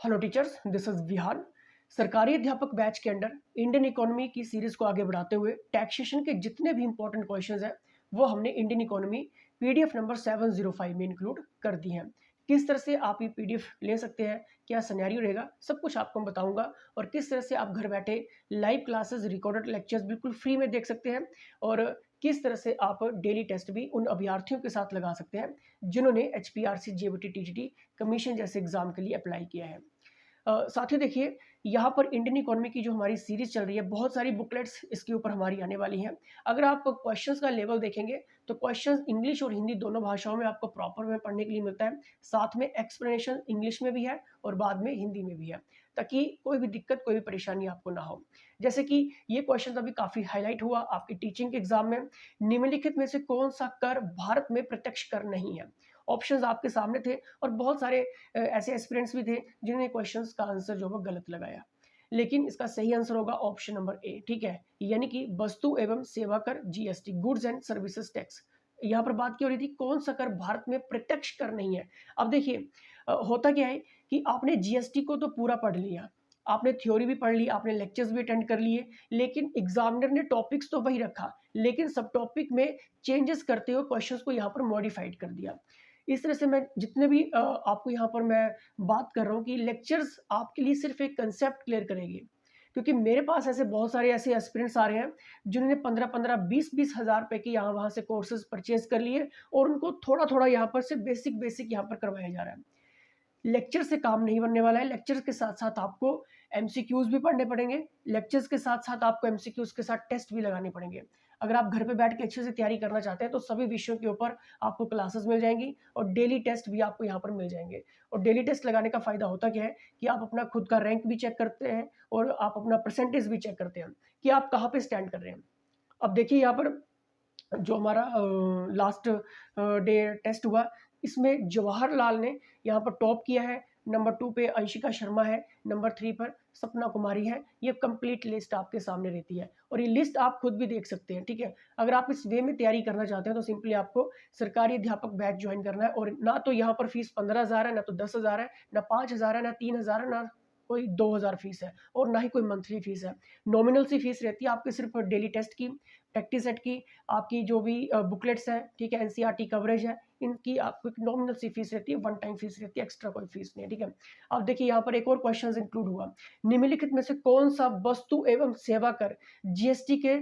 Hello teachers, this is Vihaan. सरकारी अध्यापक batch के अंडर इंडियन इकोनॉमी की सीरीज को आगे बढ़ाते हुए टैक्सेशन के जितने भी इंपॉर्टेंट क्वेश्चंस हैं वो हमने इंडियन इकोनॉमी पीडीएफ नंबर 705 में इंक्लूड कर दी हैं। किस तरह से आप ये पीडीएफ ले सकते हैं, क्या सिनेरियो रहेगा, सब कुछ आपको मैं बताऊंगा। और किस तरह से आप घर बैठे लाइव क्लासेस, रिकॉर्डेड लेक्चर्स बिल्कुल फ्री में देख सकते हैं। और किस तरह से आप डेली टेस्ट भी उन अभ्यर्थियों के साथ लगा सकते हैं जिन्होंने HPRC, JBT, TGT कमीशन जैसे एग्जाम के लिए अप्लाई किया है। साथियों देखिए, यहाँ पर इंडियन इकोनॉमी की जो हमारी सीरीज चल रही है, बहुत सारी बुकलेट्स इसके ऊपर हमारी आने वाली हैं। अगर आप क्वेश्चंस का लेवल देखेंगे तो क्वेश्चंस इंग्लिश और हिंदी दोनों भाषाओं में आपको प्रॉपर में पढ़ने के लिए मिलता है। साथ में एक्सप्लेनेशन इंग्लिश में भी है और बाद में हिंदी में भी है, ताकि कोई भी दिक्कत, कोई भी परेशानी आपको ना हो। जैसे कि ये क्वेश्चन अभी काफ़ी हाईलाइट हुआ आपकी टीचिंग के एग्जाम में, निम्नलिखित में से कौन सा कर भारत में प्रत्यक्ष कर नहीं है। ऑप्शंस आपके सामने थे और बहुत सारे ऐसे एस्पिरेंट्स भी थे जिन्होंने क्वेश्चंस का आंसर जो है गलत लगाया, लेकिन इसका सही आंसर होगा ऑप्शन नंबर ए। ठीक है, यानी कि वस्तु एवं सेवा कर, GST, goods and services tax. यहाँ पर बात की हो रही थी कौन सा कर भारत में प्रत्यक्ष कर नहीं है। अब देखिए, होता क्या है कि आपने GST को तो पूरा पढ़ लिया, आपने थ्योरी भी पढ़ ली, आपने लेक्चर्स भी अटेंड कर लिए, लेकिन एग्जामिनर ने टॉपिक्स तो वही रखा, लेकिन सब टॉपिक में चेंजेस करते हुए क्वेश्चंस को यहाँ पर मॉडिफाइड कर दिया। इस तरह से मैं जितने भी आपको यहाँ पर मैं बात कर रहा हूँ कि लेक्चर्स आपके लिए सिर्फ एक कंसेप्ट क्लियर करेंगे, क्योंकि मेरे पास ऐसे बहुत सारे ऐसे एस्पिरेंट्स आ रहे हैं जिन्होंने 15-15, 20-20 हज़ार रुपए की यहाँ वहाँ से कोर्सेज परचेज कर लिए और उनको थोड़ा थोड़ा यहाँ पर से बेसिक यहाँ पर करवाया जा रहा है। लेक्चर से काम नहीं बनने वाला है। लेक्चर्स के साथ साथ आपको MCQs भी पढ़ने पड़ेंगे, लेक्चर्स के साथ साथ आपको MCQs के साथ टेस्ट भी लगाने पड़ेंगे। अगर आप घर पे बैठ के अच्छे से तैयारी करना चाहते हैं तो सभी विषयों के ऊपर आपको क्लासेस मिल जाएंगी और डेली टेस्ट भी आपको यहाँ पर मिल जाएंगे। और डेली टेस्ट लगाने का फ़ायदा होता क्या है कि आप अपना खुद का रैंक भी चेक करते हैं और आप अपना परसेंटेज भी चेक करते हैं कि आप कहाँ पे स्टैंड कर रहे हैं। अब देखिए, यहाँ पर जो हमारा लास्ट डे टेस्ट हुआ, इसमें जवाहरलाल ने यहाँ पर टॉप किया है। नंबर 2 पे अंशिका शर्मा है, नंबर 3 पर सपना कुमारी है। ये कंप्लीट लिस्ट आपके सामने रहती है और ये लिस्ट आप खुद भी देख सकते हैं। ठीक है, अगर आप इस वे में तैयारी करना चाहते हैं तो सिंपली आपको सरकारी अध्यापक बैच ज्वाइन करना है। और ना तो यहाँ पर फीस 15,000 है, ना तो 10,000 है, ना 5,000 है, ना 3,000 है, ना कोई 2,000 फीस है और ना ही कोई मंथली फीस है। नॉमिनल सी फीस रहती है आपके सिर्फ डेली टेस्ट की, प्रैक्टिस सेट की, आपकी जो भी बुकलेट्स हैं, ठीक है, NCERT कवरेज है, इनकी आपको एक नॉमिनल सी फीस रहती है, वन टाइम फीस रहती है, एक्स्ट्रा कोई फीस नहीं है। ठीक है, अब देखिए यहाँ पर एक और क्वेश्चन इंक्लूड हुआ, निम्नलिखित में से कौन सा वस्तु एवं सेवा कर GST के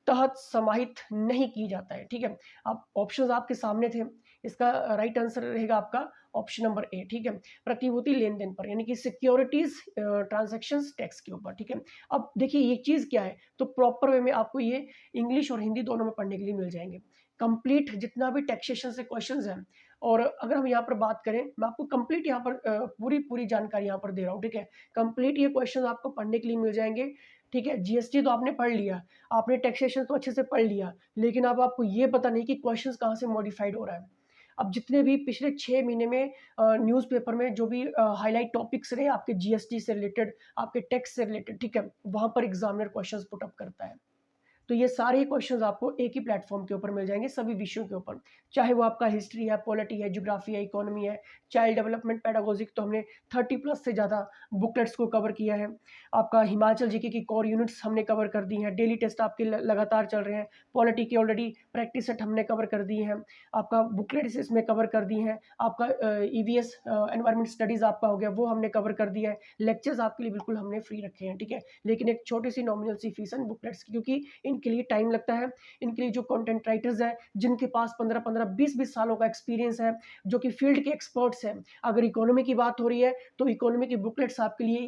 तहत समाहित नहीं की जाता है। ठीक है, अब ऑप्शंस आपके सामने थे, इसका राइट आंसर रहेगा आपका ऑप्शन नंबर ए। ठीक है, प्रतिभूति लेन देन पर, यानी कि सिक्योरिटीज ट्रांजैक्शंस टैक्स के ऊपर। ठीक है, अब देखिए ये चीज क्या है, तो प्रॉपर वे में आपको ये इंग्लिश और हिंदी दोनों में पढ़ने के लिए मिल जाएंगे। कंप्लीट जितना भी टैक्सेशन से क्वेश्चंस हैं, और अगर हम यहाँ पर बात करें, मैं आपको कंप्लीट यहाँ पर पूरी जानकारी यहाँ पर दे रहा हूँ। ठीक है, कंप्लीट ये क्वेश्चन आपको पढ़ने के लिए मिल जाएंगे। ठीक है, GST तो आपने पढ़ लिया, आपने टैक्सेशन तो अच्छे से पढ़ लिया, लेकिन अब आपको ये पता नहीं कि क्वेश्चंस कहाँ से मॉडिफाइड हो रहा है। अब जितने भी पिछले 6 महीने में न्यूज़पेपर में जो भी हाईलाइट टॉपिक्स रहे आपके GST से रिलेटेड, आपके टैक्स से रिलेटेड, ठीक है, वहाँ पर एग्जामिनर क्वेश्चंस पुट अप करता है। तो ये सारे क्वेश्चंस आपको एक ही प्लेटफॉर्म के ऊपर मिल जाएंगे, सभी विषयों के ऊपर, चाहे वो आपका हिस्ट्री है, पॉलिटी है, ज्योग्राफी है, इकोनॉमी है, चाइल्ड डेवलपमेंट, पेडागोजिक, तो हमने 30 प्लस से ज़्यादा बुकलेट्स को कवर किया है। आपका हिमाचल जीके की कोर यूनिट्स हमने कवर कर दी हैं, डेली टेस्ट आपके लगातार चल रहे हैं, पॉलिटी की ऑलरेडी प्रैक्टिस सेट हमने कवर कर दिए हैं, आपका बुकलेट्स इसमें कवर कर दी हैं, आपका EVS एनवायरमेंट स्टडीज़ आपका हो गया, वो हमने कवर कर दिया है। लेक्चर्स आपके लिए बिल्कुल हमने फ्री रखे हैं। ठीक है, लेकिन एक छोटी सी नॉमिनल सी फीस है बुकलेट्स की, क्योंकि इनके लिए टाइम लगता है। इनके लिए जो कंटेंट राइटर्स हैं, जिनके पास 15-15, 20-20 सालों का एक्सपीरियंस है, जो कि फील्ड के एक्सपर्ट्स हैं, अगर इकोनॉमी की बात हो रही है तो इकोनॉमी की बुकलेट्स आपके लिए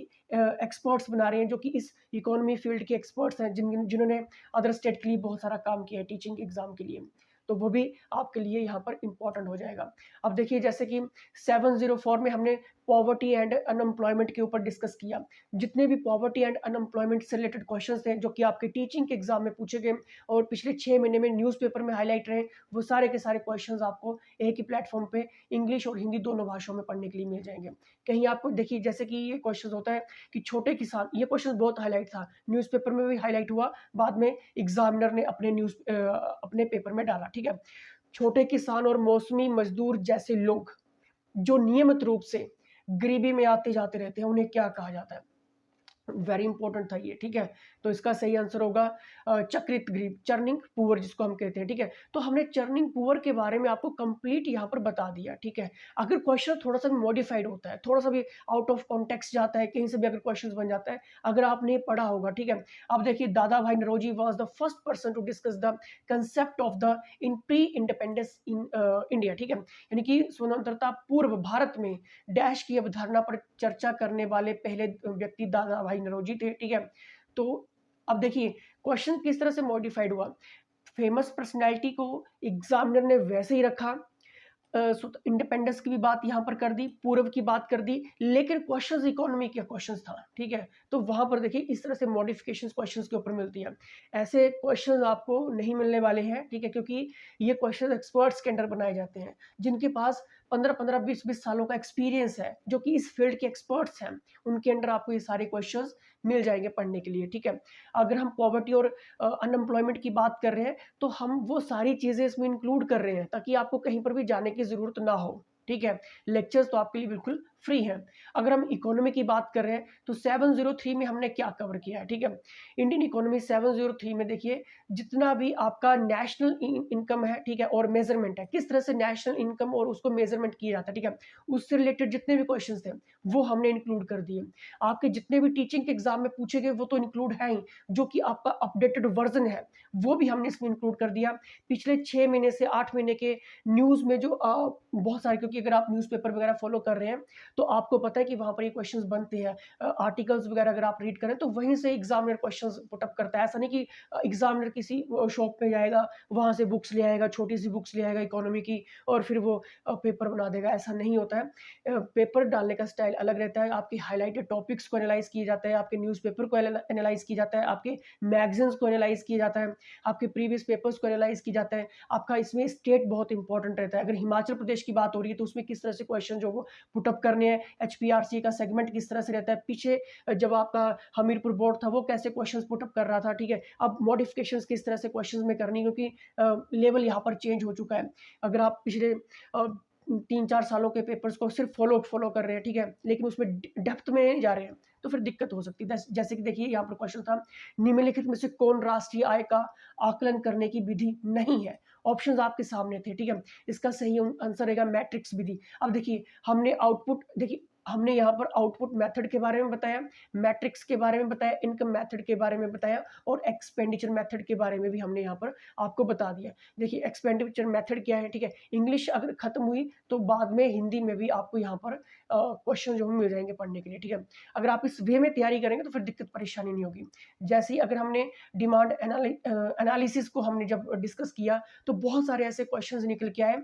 एक्सपर्ट्स बना रहे हैं, जो कि इस इकोनॉमी फील्ड के एक्सपर्ट्स हैं, जिन्होंने अदर स्टेट के लिए बहुत सारा काम किया है टीचिंग एग्जाम के लिए, तो वो भी आपके लिए यहाँ पर इंपॉर्टेंट हो जाएगा। अब देखिए, जैसे कि 704 में हमने पॉवर्टी एंड अनएम्प्लॉयमेंट के ऊपर डिस्कस किया। जितने भी पॉवर्टी एंड अनएम्प्लॉयमेंट से रिलेटेड क्वेश्चंस थे जो कि आपके टीचिंग के एग्जाम में पूछे गए और पिछले 6 महीने में न्यूज़पेपर में हाईलाइट रहे, वो सारे के सारे क्वेश्चंस आपको एक ही प्लेटफॉर्म पे इंग्लिश और हिंदी दोनों भाषाओं में पढ़ने के लिए मिल जाएंगे। कहीं आपको देखिए, जैसे कि ये क्वेश्चन होता है कि छोटे किसान, ये क्वेश्चन बहुत हाईलाइट था, न्यूज़पेपर में भी हाईलाइट हुआ, बाद में एग्जामिनर ने अपने पेपर में डाला। ठीक है, छोटे किसान और मौसमी मजदूर जैसे लोग जो नियमित रूप से गरीबी में आते जाते रहते हैं, उन्हें क्या कहा जाता है? वेरी इंपॉर्टेंट था ये, ठीक है। तो इसका सही आंसर होगा चक्रित ग्रीब, चर्निंग पुअर जिसको हम कहते हैं, ठीक है। तो हमने चर्निंग पुअर के बारे में आपको कंप्लीट यहाँ पर बता दिया, ठीक है। अगर क्वेश्चन थोड़ा सा भी मॉडिफाइड होता है, थोड़ा सा भी आउट ऑफ कॉन्टेक्स्ट जाता है, कहीं से भी अगर क्वेश्चन बन जाता है, अगर आपने पढ़ा होगा, ठीक है। अब देखिए, Dadabhai Naoroji was the first person to discuss the concept of the in pre independence in India, ठीक है। यानी कि स्वतंत्रता पूर्व भारत में डैश की अवधारणा पर चर्चा करने वाले पहले व्यक्ति दादा भाई नौरोजी थे, ठीक है। तो अब देखिए क्वेश्चन किस तरह से मॉडिफाइड हुआ। फेमस पर्सनैलिटी को एग्जामिनर ने वैसे ही रखा, इंडिपेंडेंस की भी बात यहाँ पर कर दी, पूर्व की बात कर दी, लेकिन क्वेश्चंस इकोनॉमी के क्वेश्चंस था, ठीक है। तो वहां पर देखिए इस तरह से मॉडिफिकेशंस क्वेश्चंस के ऊपर मिलती है। ऐसे क्वेश्चंस आपको नहीं मिलने वाले हैं, ठीक है, क्योंकि ये क्वेश्चंस एक्सपर्ट्स के अंडर बनाए जाते हैं, जिनके पास 15-15, 20-20 सालों का एक्सपीरियंस है, जो कि इस फील्ड के एक्सपर्ट्स हैं, उनके अंडर आपको ये सारे क्वेश्चंस मिल जाएंगे पढ़ने के लिए, ठीक है। अगर हम पॉवर्टी और अनएम्प्लॉयमेंट की बात कर रहे हैं, तो हम वो सारी चीजें इसमें इंक्लूड कर रहे हैं, ताकि आपको कहीं पर भी जाने की जरूरत ना हो, ठीक है। लेक्चर्स तो आपके लिए बिल्कुल फ्री हैं। अगर हम इकोनॉमी की बात कर रहे हैं, तो 703 में हमने क्या कवर किया है, ठीक है। इंडियन इकोनॉमी 703 में देखिए, जितना भी आपका नेशनल इनकम है, ठीक है, और मेजरमेंट है, किस तरह से नेशनल इनकम और उसको मेजरमेंट किया जाता है, ठीक है, उससे रिलेटेड जितने भी क्वेश्चन थे वो हमने इंक्लूड कर दिए। आपके जितने भी टीचिंग के एग्जाम में पूछे गए वो तो इंक्लूड है ही, जो कि आपका अपडेटेड वर्जन है वो भी हमने इसमें इंक्लूड कर दिया। पिछले 6 महीने से 8 महीने के न्यूज़ में जो बहुत सारे, क्योंकि अगर आप न्यूज़पेपर वगैरह फॉलो कर रहे हैं तो आपको पता है कि वहाँ पर ये क्वेश्चंस बनते हैं। आर्टिकल्स वगैरह अगर आप रीड करें तो वहीं से एग्जामिनर क्वेश्चंस पुट अप करता है। ऐसा नहीं कि एग्जामिनर किसी शॉप पे जाएगा, वहाँ से बुक्स ले आएगा, छोटी सी बुक्स ले आएगा इकोनॉमी की, और फिर वो पेपर बना देगा, ऐसा नहीं होता है। पेपर डालने का स्टाइल अलग रहता है। आपके हाईलाइटेड टॉपिक्स को एनालाइज किया जाता है, आपके न्यूज़पेपर को एनालाइज किया जाता है, आपके मैगजीन्स को एनालाइज किया जाता है, आपके प्रीवियस पेपर्स को एनालाइज किया जाता है। आपका इसमें स्टेट बहुत इंपॉर्टेंट रहता है। अगर हिमाचल प्रदेश की बात हो रही है तो उसमें किस तरह से क्वेश्चन जो वो पुटअप करने हैं, एचपीआरसी का सेगमेंट किस तरह से रहता है, पीछे जब आपका हमीरपुर बोर्ड था वो कैसे क्वेश्चन पुटअप कर रहा था, ठीक है। अब मॉडिफिकेशन किस तरह से क्वेश्चन में करनी, क्योंकि लेवल यहाँ पर चेंज हो चुका है। अगर आप पिछले 3-4 सालों के पेपर्स को सिर्फ फॉलो कर रहे हैं, ठीक है, लेकिन उसमें डेप्थ में नहीं जा रहे हैं, तो फिर दिक्कत हो सकती है। जैसे कि देखिए यहाँ पर क्वेश्चन था, निम्नलिखित में से कौन राष्ट्रीय आय का आकलन करने की विधि नहीं है। ऑप्शंस आपके सामने थे, ठीक है। इसका सही आंसर रहेगा मैट्रिक्स विधि। अब देखिए हमने आउटपुट, देखिए हमने यहाँ पर आउटपुट मेथड के बारे में बताया, मैट्रिक्स के बारे में बताया, इनकम मेथड के बारे में बताया, और एक्सपेंडिचर मेथड के बारे में भी हमने यहाँ पर आपको बता दिया। देखिए एक्सपेंडिचर मेथड क्या है, ठीक है। इंग्लिश अगर खत्म हुई तो बाद में हिंदी में भी आपको यहाँ पर क्वेश्चन जो मिल जाएंगे पढ़ने के लिए, ठीक है। अगर आप इस वे में तैयारी करेंगे तो फिर दिक्कत परेशानी नहीं होगी। जैसे ही अगर हमने डिमांड एनालिसिस को हमने जब डिस्कस किया तो बहुत सारे ऐसे क्वेश्चंस निकल के आए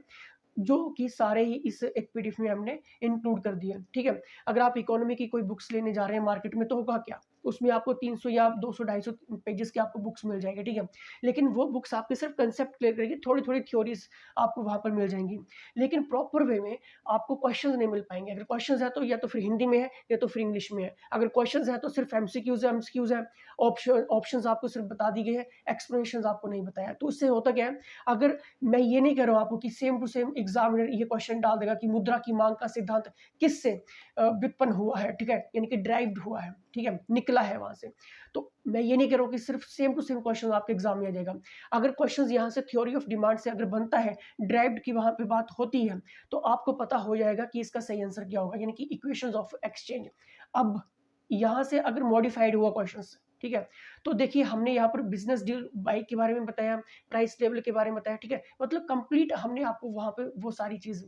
जो कि सारे ही इस एक पीडीएफ में हमने इंक्लूड कर दिए, ठीक है। अगर आप इकोनॉमी की कोई बुक्स लेने जा रहे हैं मार्केट में तो होगा क्या, उसमें आपको 300 या 200-250 पेजेस की आपको बुक्स मिल जाएंगे, ठीक है। लेकिन वो बुक्स आपके सिर्फ कंसेप्ट क्लियर करेगी, थोड़ी थोड़ी थ्योरीज आपको वहां पर मिल जाएंगी, लेकिन प्रॉपर वे में आपको क्वेश्चंस नहीं मिल पाएंगे। अगर क्वेश्चंस है तो या तो फिर हिंदी में है या तो फिर इंग्लिश में है। अगर क्वेश्चंस है तो सिर्फ एमसीक्यूज है, ऑप्शंस आपको सिर्फ बता दी गई है, एक्सप्लेनेशन आपको नहीं बताया। तो उससे होता क्या है, अगर मैं ये नहीं कह रहा हूँ आपको कि सेम टू सेम एग्जामिनर ये क्वेश्चन डाल देगा कि मुद्रा की मांग का सिद्धांत किससे व्युत्पन्न हुआ है, ठीक है, यानी कि ड्राइव्ड हुआ है, ठीक है, निकला है वहां से। तो मैं ये नहीं कह रहा हूँ कि सिर्फ सेम टू सेम क्वेश्चन आपके एग्जाम में आ जाएगा। अगर क्वेश्चन यहाँ से थ्योरी ऑफ डिमांड से अगर बनता है, ड्राइव्ड की वहां पे बात होती है, तो आपको पता हो जाएगा कि इसका सही आंसर क्या होगा, यानी कि इक्वेशंस ऑफ एक्सचेंज। अब यहाँ से अगर मॉडिफाइड हुआ क्वेश्चन, ठीक है, तो देखिए हमने यहाँ पर बिजनेस डील बाइक के बारे में बताया, प्राइस लेवल के बारे में बताया, ठीक है। मतलब कंप्लीट हमने आपको वहां पे वो सारी चीज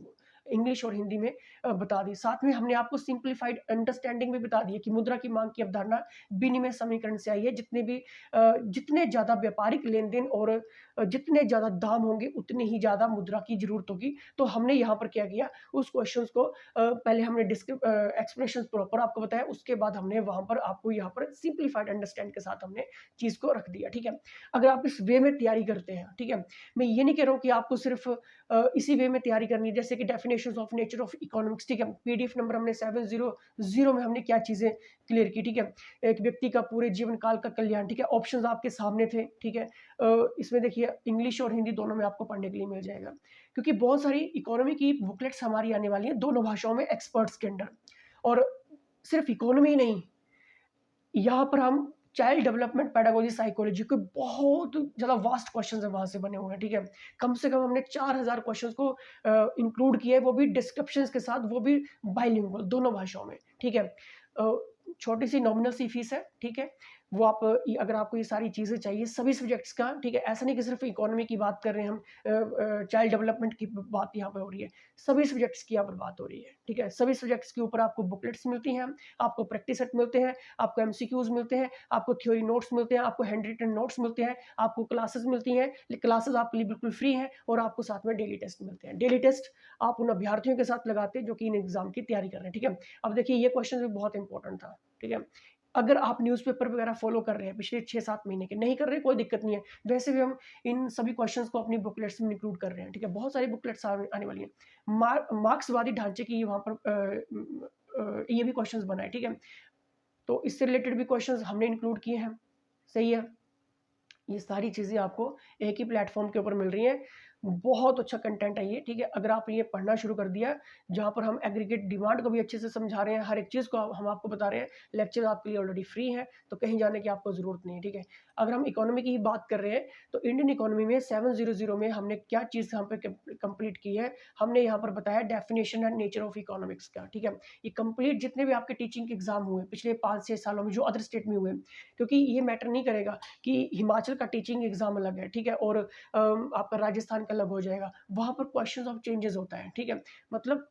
इंग्लिश और हिंदी में बता दी। साथ में हमने आपको सिंप्लीफाइड अंडरस्टैंडिंग भी बता दी है कि मुद्रा की मांग की अवधारणा विनिमय समीकरण से आई है। जितने ज्यादा व्यापारिक लेन देन और जितने ज्यादा दाम होंगे उतनी ही ज्यादा मुद्रा की जरूरत होगी। तो हमने यहाँ पर क्या किया, उस क्वेश्चन को पहले हमने एक्सप्लेनेशन प्रॉपर आपको बताया, उसके बाद हमने वहां पर आपको यहाँ पर सिंप्लीफाइड अंडरस्टैंड के साथ हमने चीज को रख दिया, ठीक है। अगर आप इस वे में तैयारी करते हैं, ठीक है, मैं ये नहीं कह रहा हूँ कि आपको सिर्फ इसी वे में तैयारी करनी है, जैसे कि definitions of nature of economics, ठीक है। पीडीएफ नंबर हमने 700 में हमने क्या चीजें क्लियर की, ठीक है। एक व्यक्ति का पूरे जीवन काल का कल्याण, ठीक है, ऑप्शंस आपके सामने थे, ठीक है। इसमें देखिए इंग्लिश और हिंदी दोनों में आपको पढ़ने के लिए मिल जाएगा, क्योंकि बहुत सारी इकोनॉमी की बुकलेट्स हमारी आने वाली है दोनों भाषाओं में एक्सपर्ट्स के अंडर। और सिर्फ इकोनॉमी नहीं, यहाँ पर हम चाइल्ड डेवलपमेंट, पेडागोजी, साइकोलॉजी के बहुत ज़्यादा वास्ट क्वेश्चन है वहाँ से बने हुए हैं, ठीक है। कम से कम हमने 4000 क्वेश्चन को इंक्लूड किया है, वो भी डिस्क्रिप्शंस के साथ, वो भी बाइलिंगुअल दोनों भाषाओं में, ठीक है। छोटी सी नॉमिनल सी फीस है, ठीक है। वो आप अगर आपको ये सारी चीज़ें चाहिए सभी सब्जेक्ट्स का, ठीक है, ऐसा नहीं कि सिर्फ इकोनॉमी की बात कर रहे हैं हम, चाइल्ड डेवलपमेंट की बात यहाँ पे हो रही है, सभी सब्जेक्ट्स की यहाँ पर बात हो रही है, ठीक है। सभी सब्जेक्ट्स के ऊपर आपको बुकलेट्स मिलती हैं, आपको प्रैक्टिस सेट मिलते हैं, आपको एमसीक्यूज मिलते हैं, आपको थ्योरी नोट्स मिलते हैं, आपको हैंड रिटन नोट्स मिलते हैं, आपको क्लासेस मिलती हैं, क्लासेस आपके लिए बिल्कुल फ्री हैं, और आपको साथ में डेली टेस्ट मिलते हैं। डेली टेस्ट आप उन अभ्यर्थियों के साथ लगाते हैं जो कि इन एग्जाम की तैयारी कर रहे हैं, ठीक है। अब देखिए ये क्वेश्चन भी बहुत इंपॉर्टेंट था, ठीक है। अगर आप न्यूज़पेपर वगैरह फॉलो कर रहे हैं पिछले 6-7 महीने के, नहीं कर रहे कोई दिक्कत नहीं है, वैसे भी हम इन सभी क्वेश्चंस को अपनी बुकलेट्स में इंक्लूड कर रहे हैं, ठीक है। बहुत सारी बुकलेट्स आने वाली हैं। मार्क्सवादी ढांचे की वहाँ पर ये भी क्वेश्चंस बनाए, ठीक है। तो इससे रिलेटेड भी क्वेश्चंस हमने इंक्लूड किए हैं, सही है। ये सारी चीज़ें आपको एक ही प्लेटफॉर्म के ऊपर मिल रही हैं। बहुत अच्छा कंटेंट है ये, ठीक है। अगर आपने ये पढ़ना शुरू कर दिया, जहाँ पर हम एग्रीगेट डिमांड को भी अच्छे से समझा रहे हैं, हर एक चीज़ को हम आपको बता रहे हैं, लेक्चर आपके लिए ऑलरेडी फ्री है, तो कहीं जाने की आपको ज़रूरत नहीं है, ठीक है। अगर हम इकोनॉमी की ही बात कर रहे हैं, तो इंडियन इकोनॉमी में 700 में हमने क्या चीज़ यहाँ पे कंप्लीट की है, हमने यहाँ पर बताया definition and nature of economics का, ठीक है। ये कंप्लीट जितने भी आपके टीचिंग के एग्जाम हुए पिछले 5-6 सालों में, जो अदर स्टेट में हुए, क्योंकि ये मैटर नहीं करेगा कि हिमाचल का टीचिंग एग्जाम अलग है, ठीक है, और आपका राजस्थान का अलग हो जाएगा, वहाँ पर क्वेश्चंस ऑफ चेंजेस होता है, ठीक है। मतलब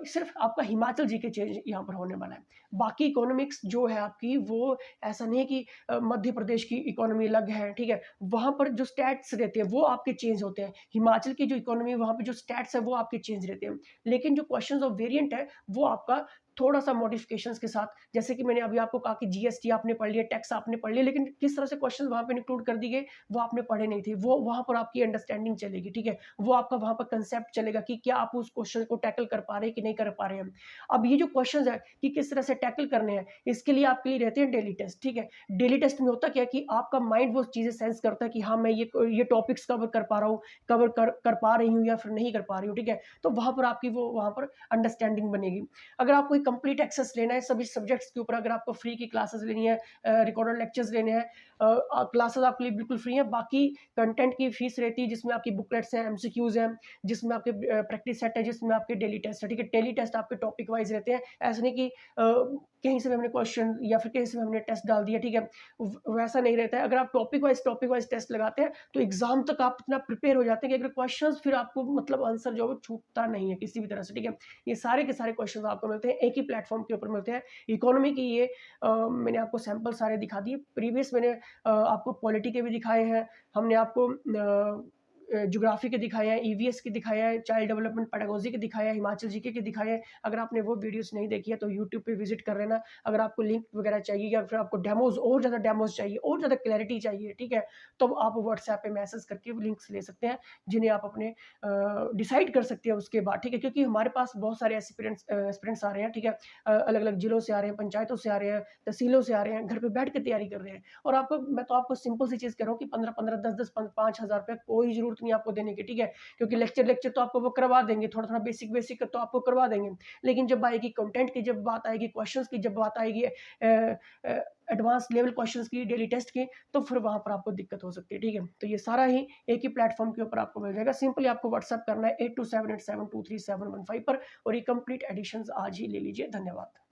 सिर्फ आपका हिमाचल जी के चेंज यहाँ पर होने वाला है। बाकी इकोनॉमिक्स जो है आपकी, वो ऐसा नहीं है कि मध्य प्रदेश की इकोनॉमी अलग है, ठीक है। वहाँ पर जो स्टैट्स रहते हैं वो आपके चेंज होते हैं। हिमाचल की जो इकोनॉमी है वहाँ पे जो स्टैट्स है वो आपके चेंज रहते हैं। लेकिन जो क्वेश्चंस ऑफ वेरिएंट है वो आपका थोड़ा-सा मॉडिफिकेशंस के साथ, जैसे कि मैंने अभी आपको कहा कि जीएसटी आपने पढ़ लिया, टैक्स आपने पढ़ लिया, लेकिन किस तरह से क्वेश्चंस वहाँ पे इंक्लूड कर दिए गए, वो आपने पढ़े नहीं थे। वो वहाँ पर आपकी अंडरस्टैंडिंग चलेगी, ठीक है। वो आपका वहाँ पर कांसेप्ट चलेगा कि क्या आप उस क्वेश्चन को टैकल कर पा रहे हैं कि नहीं कर पा रहे हैं। अब ये जो क्वेश्चंस है कि किस तरह से टैकल करने हैं, इसके लिए आपके लिए रहते हैं डेली टेस्ट, ठीक है। डेली टेस्ट में होता क्या है कि आपका माइंड वो चीज़ें सेंस करता है कि हाँ, मैं ये टॉपिक्स कवर कर पा रहा हूँ, कवर कर पा रही हूँ या फिर नहीं कर पा रही हूँ, ठीक है। तो वहाँ पर आपकी वो वहाँ पर अंडरस्टैंडिंग बनेगी। अगर आपको एक कंप्लीट एक्सेस लेना है सभी सब्जेक्ट्स के ऊपर, अगर आपको फ्री की क्लासेस लेनी है, रिकॉर्डेड लेक्चर्स लेने हैं, क्लासेस आपके लिए बिल्कुल फ्री हैं। बाकी कंटेंट की फीस रहती है, जिसमें आपकी बुकलेट्स हैं, एमसीक्यूज हैं, जिसमें आपके प्रैक्टिस सेट है, जिसमें आपके डेली टेस्ट है, ठीक है। डेली टेस्ट आपके टॉपिक वाइज रहते हैं, ऐसा नहीं कि कहीं से भी हमने क्वेश्चन या फिर कहीं से भी हमने टेस्ट डाल दिया, ठीक है। वैसा नहीं रहता है। अगर आप टॉपिक वाइज टेस्ट लगाते हैं तो एग्जाम तक आप इतना प्रिपेयर हो जाते हैं कि अगर क्वेश्चन फिर आपको मतलब आंसर जो है वो छूटता नहीं है किसी भी तरह से, ठीक है। ये सारे के सारे क्वेश्चन आपको मिलते हैं, एक ही प्लेटफॉर्म के ऊपर मिलते हैं। इकोनॉमी की ये मैंने आपको सैंपल सारे दिखा दिए। प्रीवियस मैंने आपको पॉलिटी के भी दिखाए हैं, हमने आपको ज्योग्राफी के दिखाए हैं, ईवीएस के दिखाए हैं, चाइल्ड डेवलपमेंट पेडागोजी के दिखाए हैं, हिमाचल जीके के दिखाए हैं। अगर आपने वो वीडियोस नहीं देखी है तो यूट्यूब पे विजिट कर लेना। अगर आपको लिंक वगैरह चाहिए या फिर आपको डेमोज और ज़्यादा डेमोज चाहिए, और ज़्यादा क्लैरिटी चाहिए, ठीक है, तो आप व्हाट्सएप पे मैसेज करके लिंक्स ले सकते हैं, जिन्हें आप अपने डिसाइड कर सकते हैं उसके बाद, ठीक है। क्योंकि हमारे पास बहुत सारे एस्पिरेंट्स आ रहे हैं, ठीक है, अलग अलग जिलों से आ रहे हैं, पंचायतों से आ रहे हैं, तहसीलों से आ रहे हैं, घर पे बैठ के तैयारी कर रहे हैं। और मैं तो आपको सिंपल सी चीज़ कह रहा हूँ कि 15-15, 10-10, 5,000 रुपये कोई ज़रूरत नहीं आपको देने की, ठीक है। क्योंकि लेक्चर तो आपको वो करवा देंगे, थोड़ा-थोड़ा बेसिक तो आपको करवा देंगे। लेकिन जब आएगी कंटेंट की जब बात आएगी, क्वेश्चंस की जब बात आएगी, एडवांस लेवल क्वेश्चंस की, डेली टेस्ट की, तो फिर वहाँ पर आपको दिक्कत हो सकती है, ठीक है। तो ये सारा ही एक ही प्लेटफॉर्म के ऊपर आपको मिल जाएगा। सिंपली आपको व्हाट्सएप करना है 8278723715 पर, और ये कंप्लीट एडिशंस आज ही ले लीजिए। धन्यवाद।